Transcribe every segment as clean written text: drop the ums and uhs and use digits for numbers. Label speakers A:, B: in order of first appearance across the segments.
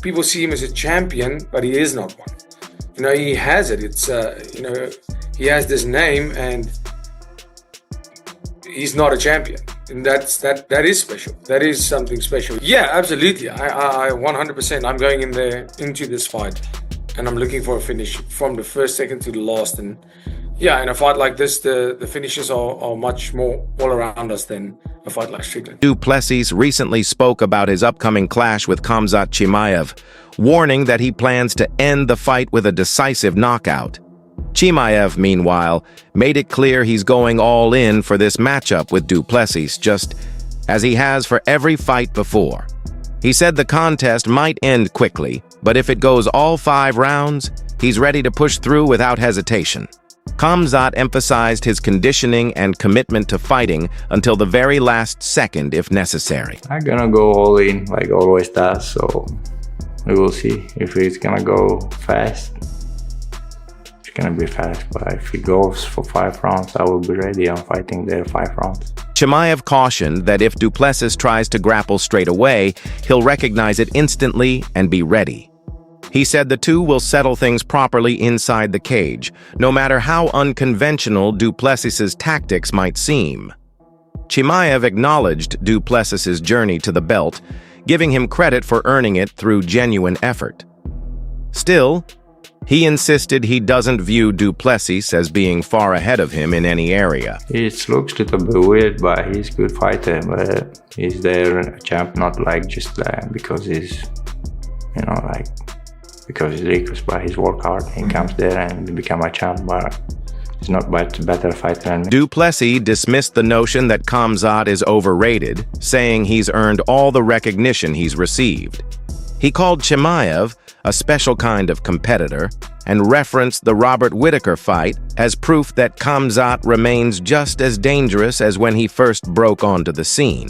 A: people see him as a champion, but he is not one. You know, he has it. It's you know, he has this name, and he's not a champion, and that is special. That is something special. Yeah, absolutely. I 100%. I'm going into this fight, and I'm looking for a finish from the first second to the last. And yeah, in a fight like this, the finishes are much more all around us than a fight like Strickland.
B: Du Plessis recently spoke about his upcoming clash with Khamzat Chimaev, warning that he plans to end the fight with a decisive knockout. Chimaev, meanwhile, made it clear he's going all in for this matchup with Du Plessis, just as he has for every fight before. He said the contest might end quickly, but if it goes all 5 rounds, he's ready to push through without hesitation. Khamzat emphasized his conditioning and commitment to fighting until the very last second if necessary.
C: I'm gonna go all in, like always does, so we will see if it's gonna go fast. It's gonna be fast, but if it goes for 5 rounds, I will be ready. I'm fighting there 5 rounds.
B: Chimaev cautioned that if Du Plessis tries to grapple straight away, he'll recognize it instantly and be ready. He said the two will settle things properly inside the cage, no matter how unconventional Du Plessis's tactics might seem. Chimaev acknowledged Du Plessis's journey to the belt, giving him credit for earning it through genuine effort. Still, he insisted he doesn't view Du Plessis as being far ahead of him in any area.
C: It looks a little bit weird, but he's a good fighter. But he's their champ, not like just because he's, you know, like because he's Dricus, but he's work hard. He comes there and become a champ, but he's not much better fighter than me.
B: Du Plessis dismissed the notion that Khamzat is overrated, saying he's earned all the recognition he's received. He called Chimaev a special kind of competitor and referenced the Robert Whittaker fight as proof that Khamzat remains just as dangerous as when he first broke onto the scene.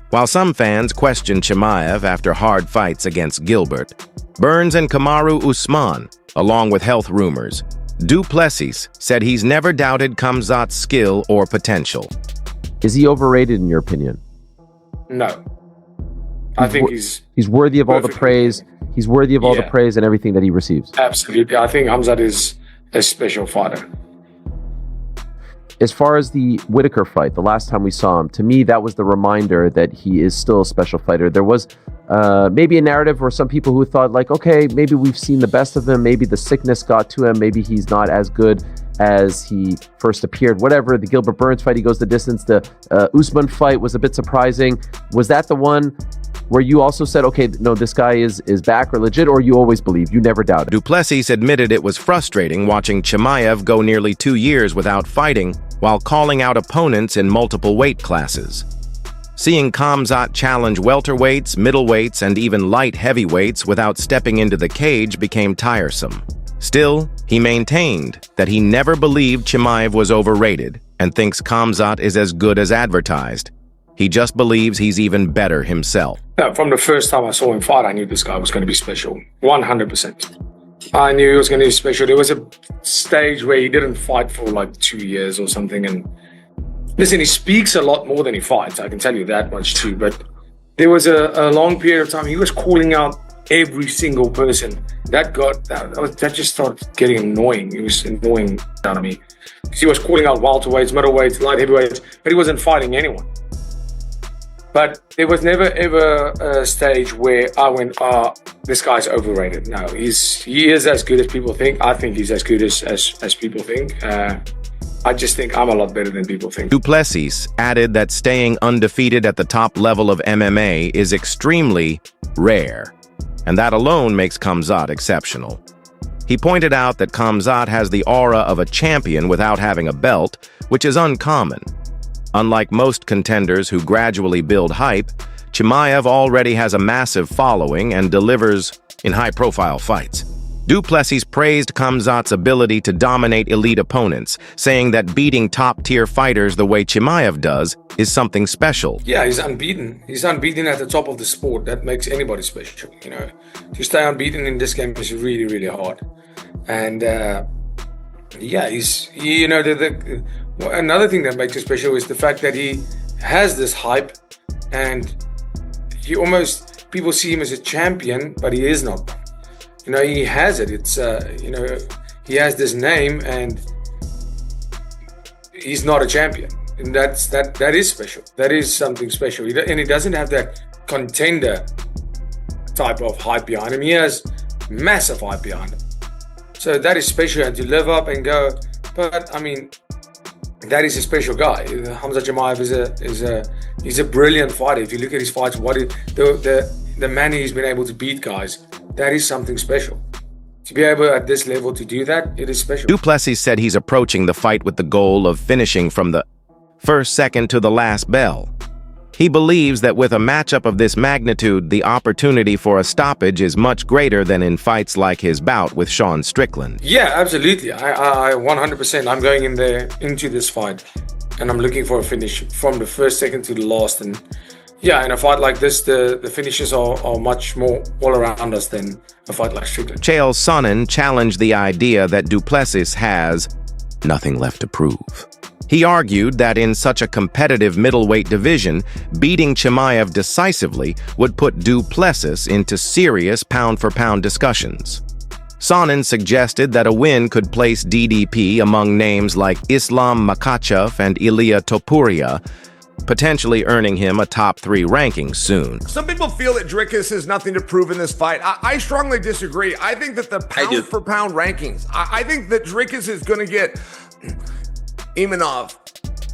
B: While some fans questioned Chimaev after hard fights against Gilbert, Burns and Kamaru Usman, along with health rumors, Du Plessis said he's never doubted Khamzat's skill or potential.
D: Is he overrated in your opinion?
A: No. I think he's
D: worthy of all the praise. He's worthy of all the praise and everything that he receives.
A: Absolutely. I think Khamzat is a special fighter.
D: As far as the Whittaker fight, the last time we saw him, to me, that was the reminder that he is still a special fighter. There was maybe a narrative where some people who thought like, okay, maybe we've seen the best of him. Maybe the sickness got to him. Maybe he's not as good as he first appeared. Whatever, the Gilbert Burns fight, he goes the distance. The Usman fight was a bit surprising. Was that the one where you also said, okay, no, this guy is back or legit, or you always believe, you never doubted?
B: Du Plessis admitted it was frustrating watching Chimaev go nearly 2 years without fighting while calling out opponents in multiple weight classes. Seeing Khamzat challenge welterweights, middleweights, and even light heavyweights without stepping into the cage became tiresome. Still, he maintained that he never believed Chimaev was overrated and thinks Khamzat is as good as advertised. He just believes he's even better himself.
A: Yeah, from the first time I saw him fight, I knew this guy was going to be special. 100%. I knew he was going to be special. There was a stage where he didn't fight for like 2 years or something. And listen, he speaks a lot more than he fights. I can tell you that much too. But there was a long period of time he was calling out every single person. That just started getting annoying. It was annoying out of me. Because he was calling out welterweights, middleweights, light heavyweights, but he wasn't fighting anyone. But there was never ever a stage where I went, this guy's overrated. No, he is as good as people think. I think he's as good as people think. I just think I'm a lot better than people think.
B: Du Plessis added that staying undefeated at the top level of MMA is extremely rare, and that alone makes Khamzat exceptional. He pointed out that Khamzat has the aura of a champion without having a belt, which is uncommon. Unlike most contenders who gradually build hype, Chimaev already has a massive following and delivers in high-profile fights. Du Plessis praised Khamzat's ability to dominate elite opponents, saying that beating top-tier fighters the way Chimaev does is something special.
A: Yeah, he's unbeaten. He's unbeaten at the top of the sport. That makes anybody special, you know. To stay unbeaten in this game is really, really hard. And yeah, another thing that makes him special is the fact that he has this hype, and he almost people see him as a champion, but he is not. You know, he has it. It's you know, he has this name, and he's not a champion, and that is special. That is something special, and he doesn't have that contender type of hype behind him. He has massive hype behind him, so that is special. And to live up and go, but I mean, that is a special guy. Khamzat Chimaev he's a brilliant fighter. If you look at his fights, the manner he's been able to beat guys, that is something special. To be able at this level to do that, it is special.
B: Du Plessis said he's approaching the fight with the goal of finishing from the first second to the last bell. He believes that with a matchup of this magnitude, the opportunity for a stoppage is much greater than in fights like his bout with Sean Strickland.
A: Yeah, absolutely. I 100%. I'm going into this fight, and I'm looking for a finish from the first second to the last. And yeah, in a fight like this, the finishes are much more all around us than a fight like Strickland.
B: Chael Sonnen challenged the idea that Du Plessis has nothing left to prove. He argued that in such a competitive middleweight division, beating Chimaev decisively would put Du Plessis into serious pound-for-pound discussions. Sonnen suggested that a win could place DDP among names like Islam Makhachev and Ilia Topuria, potentially earning him a top 3 ranking soon.
E: Some people feel that Dricus has nothing to prove in this fight. I strongly disagree. I think that the pound-for-pound rankings, I think that Dricus is going to get Imanov,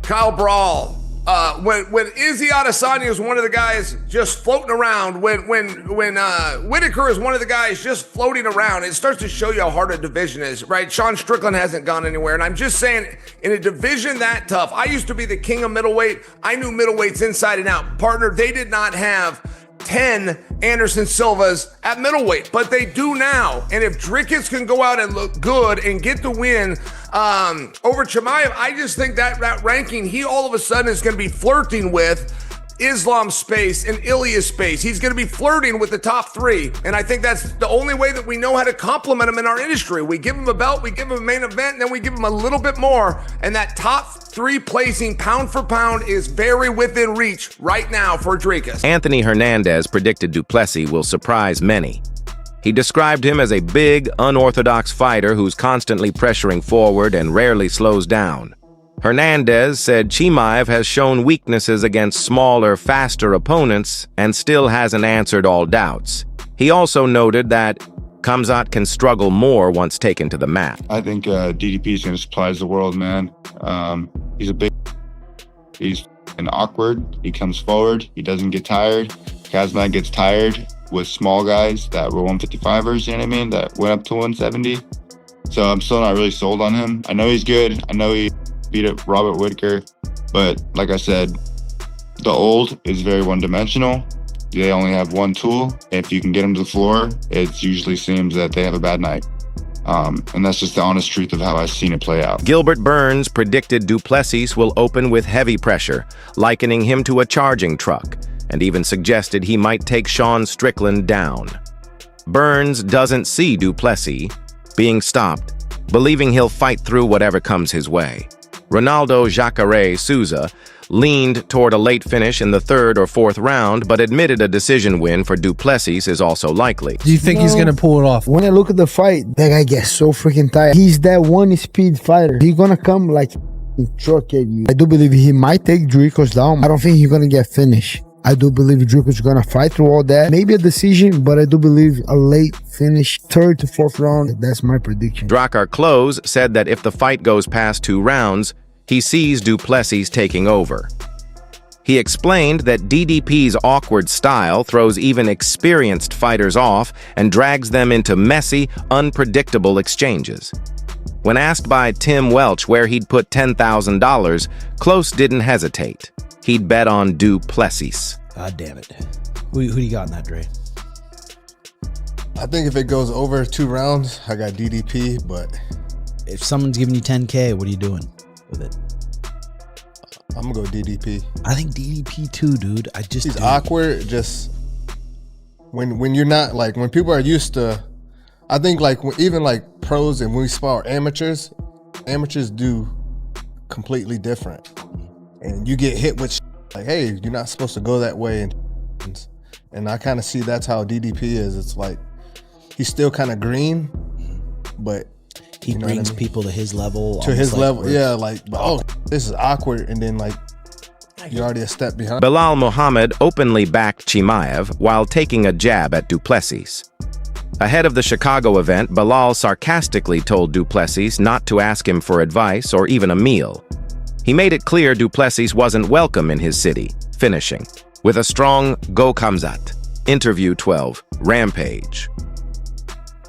E: Kyle Brawl, when Izzy Adesanya is one of the guys just floating around, when Whitaker is one of the guys just floating around, it starts to show you how hard a division is, right? Sean Strickland hasn't gone anywhere, and I'm just saying, in a division that tough, I used to be the king of middleweight. I knew middleweights inside and out. Partner, they did not have 10 Anderson Silvas at middleweight, but they do now. And if Dricus can go out and look good and get the win over Chimaev, I just think that ranking, he all of a sudden is going to be flirting with Islam space and Ilya space. He's going to be flirting with the top 3. And I think that's the only way that we know how to compliment him in our industry. We give him a belt, we give him a main event, and then we give him a little bit more. And that top 3 placing pound for pound is very within reach right now for Dricus.
B: Anthony Hernandez predicted Du Plessis will surprise many. He described him as a big, unorthodox fighter who's constantly pressuring forward and rarely slows down. Hernandez said Chimaev has shown weaknesses against smaller, faster opponents and still hasn't answered all doubts. He also noted that Khamzat can struggle more once taken to the mat.
F: I think DDP is going to surprise the world, man. He's awkward. He comes forward. He doesn't get tired. Khamzat gets tired with small guys that were 155ers, you know what I mean, that went up to 170. So I'm still not really sold on him. I know he's good. I know he beat up Robert Whitaker, but like I said, the old is very one-dimensional. They only have one tool. If you can get them to the floor, it usually seems that they have a bad night. And that's just the honest truth of how I've seen it play out.
B: Gilbert Burns predicted Du Plessis will open with heavy pressure, likening him to a charging truck, and even suggested he might take Sean Strickland down. Burns doesn't see Du Plessis being stopped, believing he'll fight through whatever comes his way. Ronaldo Jacare Souza leaned toward a late finish in the 3rd or 4th round, but admitted a decision win for Du Plessis is also likely.
G: Do you think he's going to pull it off?
H: When I look at the fight, that guy gets so freaking tired. He's that one-speed fighter. He's going to come like truck at you. I do believe he might take Dricus down. I don't think he's going to get finished. I do believe Dricus is going to fight through all that. Maybe a decision, but I do believe a late finish, 3rd to 4th round. That's my prediction.
B: Drakkar Klose said that if the fight goes past 2 rounds, he sees Du Plessis taking over. He explained that DDP's awkward style throws even experienced fighters off and drags them into messy, unpredictable exchanges. When asked by Tim Welch where he'd put $10,000, Klose didn't hesitate. He'd bet on Du Plessis.
G: God damn it. Who do you got in that, Dre?
I: I think if it goes over 2 rounds, I got DDP, but
G: If someone's giving you 10K, what are you doing with it?
I: I'm gonna go DDP.
G: I think DDP too, dude.
I: He's awkward. Just when you're not like, when people are used to, I think like even like pros and when we spar amateurs do completely different. And you get hit with like, hey, you're not supposed to go that way, and And I kind of see that's how DDP is. It's like he's still kind of green, but
G: he brings people to his level.
I: To his level, yeah. Like, oh, this is awkward, and then like you're already a step behind.
B: Bilal Muhammad openly backed Chimaev while taking a jab at Du Plessis. Ahead of the Chicago event, Bilal sarcastically told Du Plessis not to ask him for advice or even a meal. He made it clear Du Plessis wasn't welcome in his city, finishing with a strong "Go Khamzat." Interview 12, Rampage.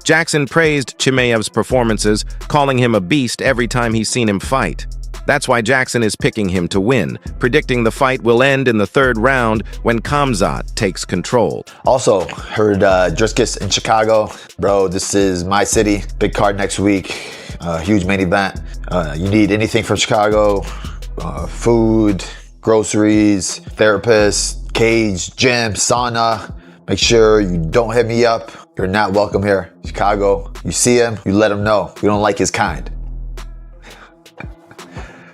B: Jackson praised Chimaev's performances, calling him a beast every time he's seen him fight. That's why Jackson is picking him to win, predicting the fight will end in the third round when Khamzat takes control.
J: Also, heard Dricus in Chicago. Bro, this is my city. Big card next week. Huge main event. You need anything from Chicago, food, groceries, therapist, cage, gym, sauna. Make sure you don't hit me up. You're not welcome here. Chicago, you see him, you let him know. You don't like his kind.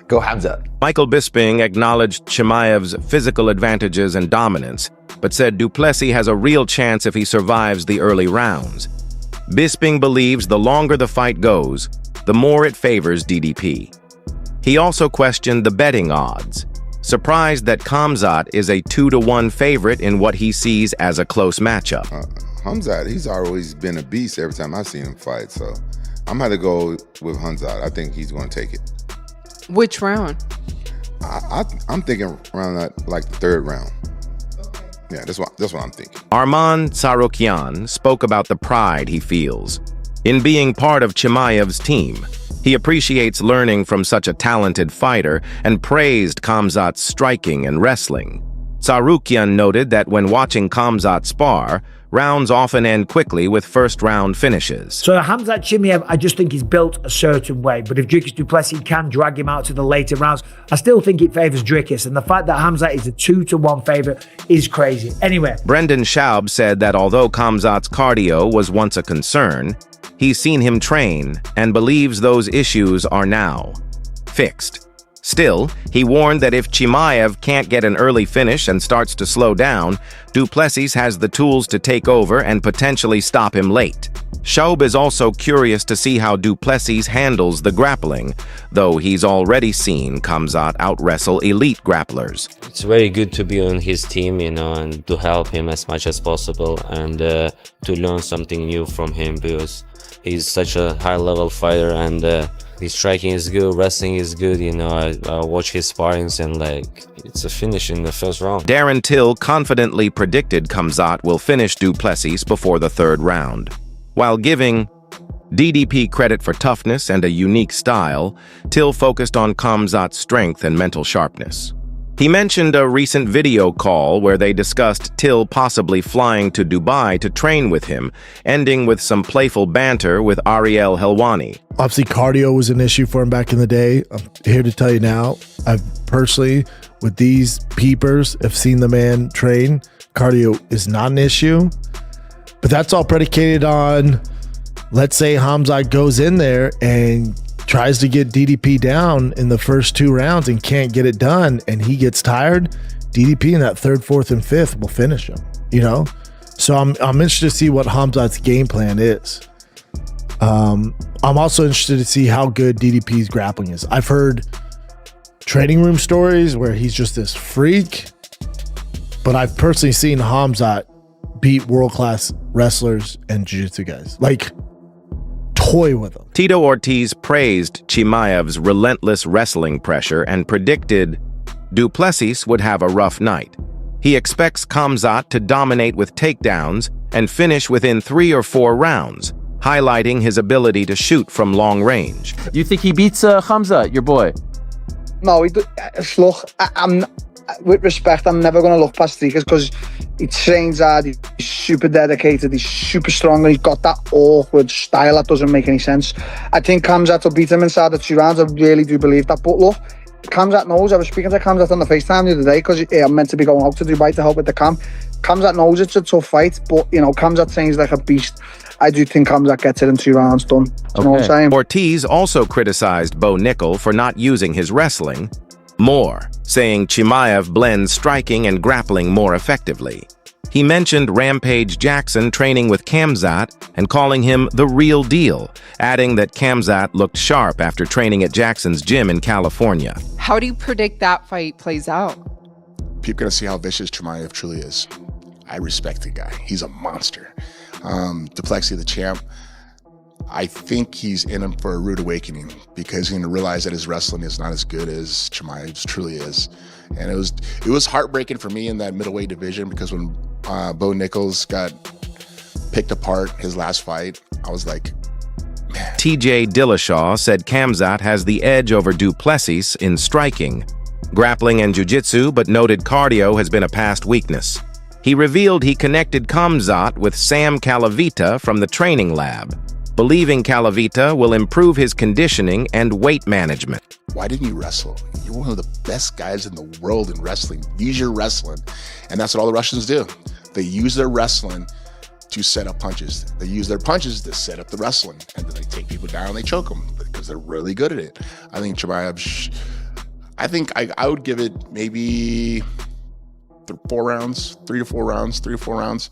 J: Go Khamzat.
B: Michael Bisping acknowledged Chimaev's physical advantages and dominance, but said Du Plessis has a real chance if he survives the early rounds. Bisping believes the longer the fight goes, the more it favors DDP. He also questioned the betting odds, surprised that Khamzat is a 2-to-1 favorite in what he sees as a close matchup.
K: Khamzat, he's always been a beast every time I've seen him fight, so I'm going to go with Khamzat. I think he's going to take it.
L: Which round?
K: I'm thinking around like the third round. Yeah, that's what I'm thinking.
B: Arman Tsarukyan spoke about the pride he feels in being part of Chimaev's team. He appreciates learning from such a talented fighter and praised Khamzat's striking and wrestling. Tsarukyan noted that when watching Khamzat spar, rounds often end quickly with first-round finishes.
M: So Khamzat Chimaev, I just think he's built a certain way, but if Dricus Du Plessis can drag him out to the later rounds, I still think it favours Dricus, and the fact that Khamzat is a 2-to-1 favourite is crazy. Anyway.
B: Brendan Schaub said that although Khamzat's cardio was once a concern, he's seen him train and believes those issues are now fixed. Still, he warned that if Chimaev can't get an early finish and starts to slow down, Du Plessis has the tools to take over and potentially stop him late. Schaub is also curious to see how Du Plessis handles the grappling, though he's already seen Khamzat out-wrestle elite grapplers.
N: It's very good to be on his team, and to help him as much as possible and to learn something new from him, because he's such a high-level fighter, and his striking is good, wrestling is good, I watch his sparrings and it's a finish in the first round.
B: Darren Till confidently predicted Khamzat will finish Du Plessis before the third round. While giving DDP credit for toughness and a unique style, Till focused on Khamzat's strength and mental sharpness. He mentioned a recent video call where they discussed Till possibly flying to Dubai to train with him, ending with some playful banter with Ariel Helwani.
O: Obviously, cardio was an issue for him back in the day. I'm here to tell you now, I've personally, with these peepers, have seen the man train. Cardio is not an issue, but that's all predicated on, let's say Khamzat goes in there and tries to get DDP down in the first 2 rounds and can't get it done, and he gets tired. DDP in that 3rd, 4th, and 5th will finish him, So I'm interested to see what Khamzat's game plan is. I'm also interested to see how good DDP's grappling is. I've heard training room stories where he's just this freak, but I've personally seen Khamzat beat world-class wrestlers and jiu-jitsu guys. Toy with him.
B: Tito Ortiz praised Chimaev's relentless wrestling pressure and predicted Du Plessis would have a rough night. He expects Khamzat to dominate with takedowns and finish within 3 or 4 rounds, highlighting his ability to shoot from long range.
D: You think he beats Khamzat, your boy?
P: No, look, with respect, I'm never going to look past Dricus because he trains hard, he's super dedicated, he's super strong, and he's got that awkward style that doesn't make any sense. I think Khamzat will beat him inside the 2 rounds. I really do believe that. But look, Khamzat knows. I was speaking to Khamzat on the FaceTime the other day because I'm meant to be going out to Dubai to help with the camp. Khamzat knows it's a tough fight, but Khamzat trains like a beast. I do think Khamzat gets it in 2 rounds done. You know what I'm saying?
B: Ortiz also criticized Bo Nickel for not using his wrestling more, saying Chimaev blends striking and grappling more effectively. He mentioned Rampage Jackson training with Khamzat and calling him the real deal, adding that Khamzat looked sharp after training at Jackson's gym in California.
L: How do you predict that fight plays out?
Q: People gonna see how vicious Chimaev truly is. I respect the guy. He's a monster. Du Plessis, the champ, I think he's in him for a rude awakening because he's gonna realize that his wrestling is not as good as Chimaev's truly is. And it was heartbreaking for me in that middleweight division because when Bo Nichols got picked apart his last fight, I was like, man.
B: TJ Dillashaw said Khamzat has the edge over Du Plessis in striking, grappling and jiu-jitsu, but noted cardio has been a past weakness. He revealed he connected Khamzat with Sam Calavita from the training lab, believing Calavita will improve his conditioning and weight management.
Q: Why didn't you wrestle? You're one of the best guys in the world in wrestling. Use your wrestling. And that's what all the Russians do. They use their wrestling to set up punches. They use their punches to set up the wrestling. And then they take people down and they choke them because they're really good at it. I think Chimaev, I would give it maybe 4 rounds, 3 to 4 rounds.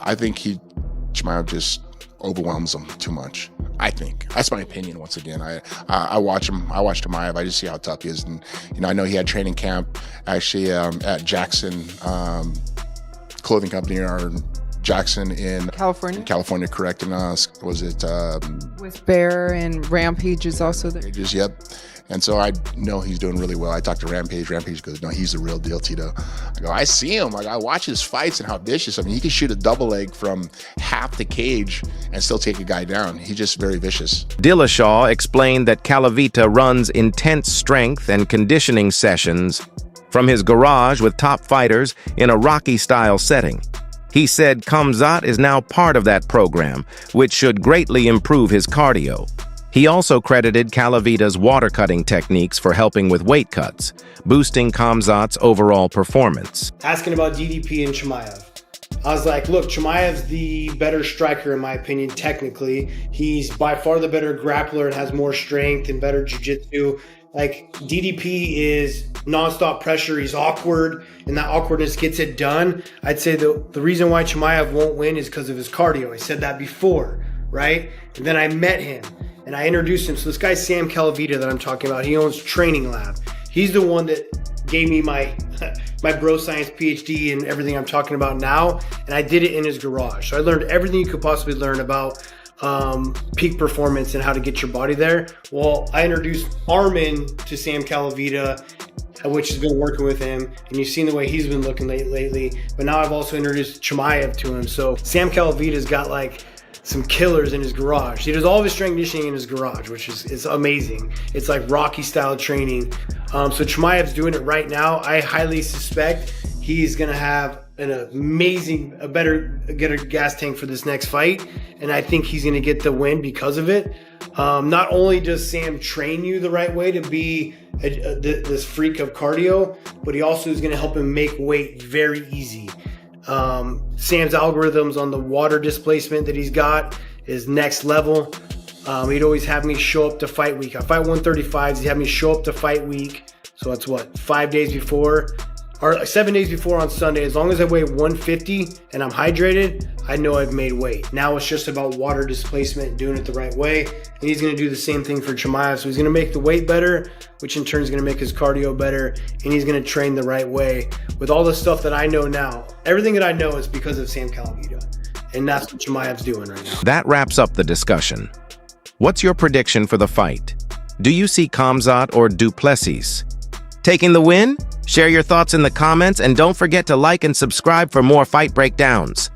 Q: I think Chimaev just overwhelms him too much. I think that's my opinion. Once again, I watch him. I watch Chimaev. I just see how tough he is, and I know he had training camp actually at Jackson clothing company or Jackson in
L: California.
Q: California, correct? And was it
L: With Bear and Rampage is also there.
Q: Yep. And so I know he's doing really well. I talked to Rampage. Rampage goes, no, he's the real deal, Tito. I go, I see him. Like, I watch his fights and how vicious. I mean, he can shoot a double leg from half the cage and still take a guy down. He's just very vicious.
B: Dillashaw explained that Calavita runs intense strength and conditioning sessions from his garage with top fighters in a Rocky-style setting. He said Khamzat is now part of that program, which should greatly improve his cardio. He also credited Calavita's water cutting techniques for helping with weight cuts, boosting Khamzat's overall performance.
R: Asking about DDP and Chimaev. I was like, look, Chimaev's the better striker in my opinion, technically. He's by far the better grappler and has more strength and better jiu-jitsu. Like, DDP is nonstop pressure. He's awkward, and that awkwardness gets it done. I'd say the reason why Chimaev won't win is because of his cardio. I said that before, right? And then I met him. And I introduced him. So this guy's Sam Calavita that I'm talking about. He owns Training Lab. He's the one that gave me my bro science PhD and everything I'm talking about now. And I did it in his garage. So I learned everything you could possibly learn about peak performance and how to get your body there. Well, I introduced Armin to Sam Calavita, which has been working with him. And you've seen the way he's been looking lately. But now I've also introduced Chimaev to him. So Sam Calavita's got like some killers in his garage. He does all of his strength conditioning in his garage, which is amazing. It's like Rocky style training. So Chimaev's doing it right now. I highly suspect he's gonna have a better gas tank for this next fight. And I think he's gonna get the win because of it. Not only does Sam train you the right way to be this freak of cardio, but he also is gonna help him make weight very easy. Sam's algorithms on the water displacement that he's got is next level. He'd always have me show up to fight week. I fight 135s. He'd have me show up to fight week. So that's what, 5 days before or 7 days before on Sunday. As long as I weigh 150 and I'm hydrated, I know I've made weight. Now it's just about water displacement and doing it the right way. And he's going to do the same thing for Chimaev. So he's going to make the weight better, which in turn is going to make his cardio better. And he's going to train the right way with all the stuff that I know now. Everything that I know is because of Sam Calavita. And that's what Chimaev's doing right now.
B: That wraps up the discussion. What's your prediction for the fight? Do you see Khamzat or Du Plessis taking the win? Share your thoughts in the comments and don't forget to like and subscribe for more fight breakdowns.